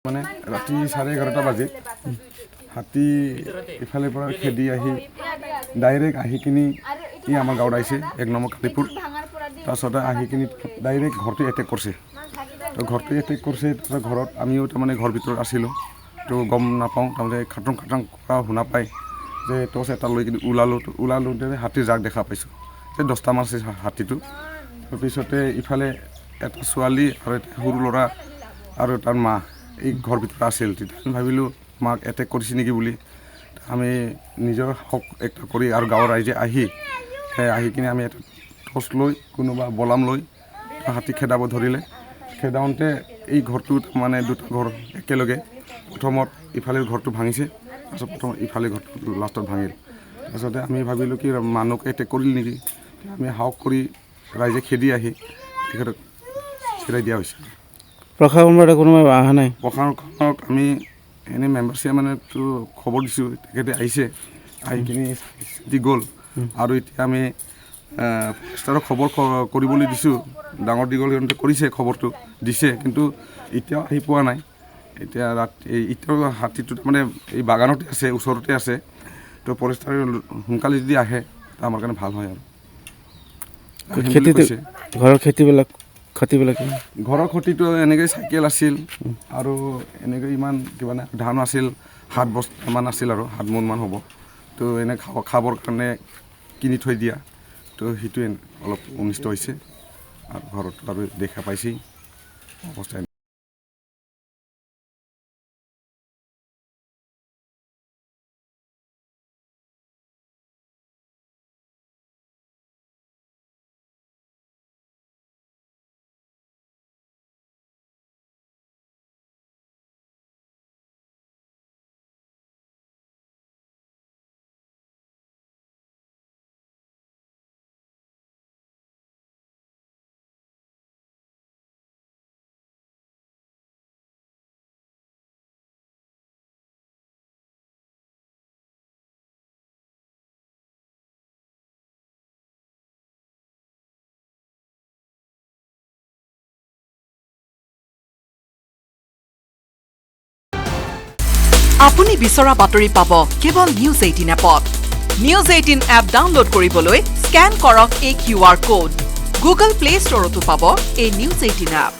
মানে ৰাতি 11:30 বাজিত হাতী ইফালে পৰা খেদি আহি ডাইৰেক্ট আহি কিনি আমাৰ গাঁৱত আহিছে 1 নম্বৰ কালিপুৰ তাৰপিছতে আহি কিনি ডাইৰেক্ট ঘৰটো এটেক কৰিছে তো ঘৰটো এটেক কৰিছে তাৰপিছত ঘৰত আমিও তাৰমানে ঘৰ ভিতৰত আছিলোঁ তো গম নাপাওঁ তাৰমানে খাটং কৰা শুনা পাই যে টৰ্চ এটা লৈ কিনি ওলালোঁ হাতীৰ জাক দেখা পাইছোঁ যে 10টামান আছে হাতীটো তাৰপিছতে ইফালে এটা ছোৱালী আৰু এটা সৰু ল'ৰা আৰু তাৰ মা এই ঘৰ ভিতৰত আছিল তেতিয়া আমি ভাবিলোঁ মাক এটেক কৰিছে নেকি বুলি আমি নিজৰ হক একটা কৰি আৰু গাঁৱৰ ৰাইজে আহি কিনে আমি এটা টৰ্চ লৈ কোনোবা বলাম লৈ হাতী খেদাব ধৰিলে খেদাওঁতে এই ঘৰটোত মানে দুটা ঘৰ একেলগে প্ৰথমত ইফালে ঘৰটো ভাঙিছে তাৰপিছত প্ৰথম ইফালে ঘৰটো লাষ্টত ভাঙিল তাৰপিছতে আমি ভাবিলোঁ কি মানুহক এটেক কৰিল নেকি আমি সাহস কৰি ৰাইজে খেদি আহি তেখেতক চিৰাই দিয়া হৈছে প্ৰশাসনৰ কোনোবা অহা নাই প্ৰশাসনক আমি এনে মেম্বাৰশ্বিপ মানেতো খবৰ দিছোঁ তেখেতে আহিছে আহি কিনি দি গ'ল আৰু এতিয়া আমি ফৰেষ্টাৰক খবৰ কৰিবলৈ দিছোঁ ডাঙৰ দীঘল সিহঁতে কৰিছে খবৰটো দিছে কিন্তু এতিয়াও আহি পোৱা নাই এতিয়া এতিয়াও হাতীটো মানে এই বাগানতে আছে ওচৰতে আছে তো ফৰেষ্টাৰে সোনকালে যদি আহে আমাৰ কাৰণে ভাল হয় আৰু ঘৰৰ খেতিবিলাক ঘৰৰ খেতিটো এনেকৈ চাইকেল আছিল আৰু এনেকৈ ইমান কিবা ধান আছিল 7 বস্তামান আছিল আৰু 7 মোনমান হ'ব তো এনে খাবৰ কাৰণে কিনি থৈ দিয়া তো সেইটোৱে অলপ অনিষ্ট হৈছে আৰু ঘৰত আৰু দেখা পাইছেই অৱস্থা আপুনি বিচৰা বাতৰি পাব কেৱল নিউজ 18 এপত নিউজ 18 এপ ডাউনলোড কৰিবলৈ স্কেন কৰক এই QR কোড গুগল প্লে ষ্টৰতো পাব এই নিউজ 18 এপ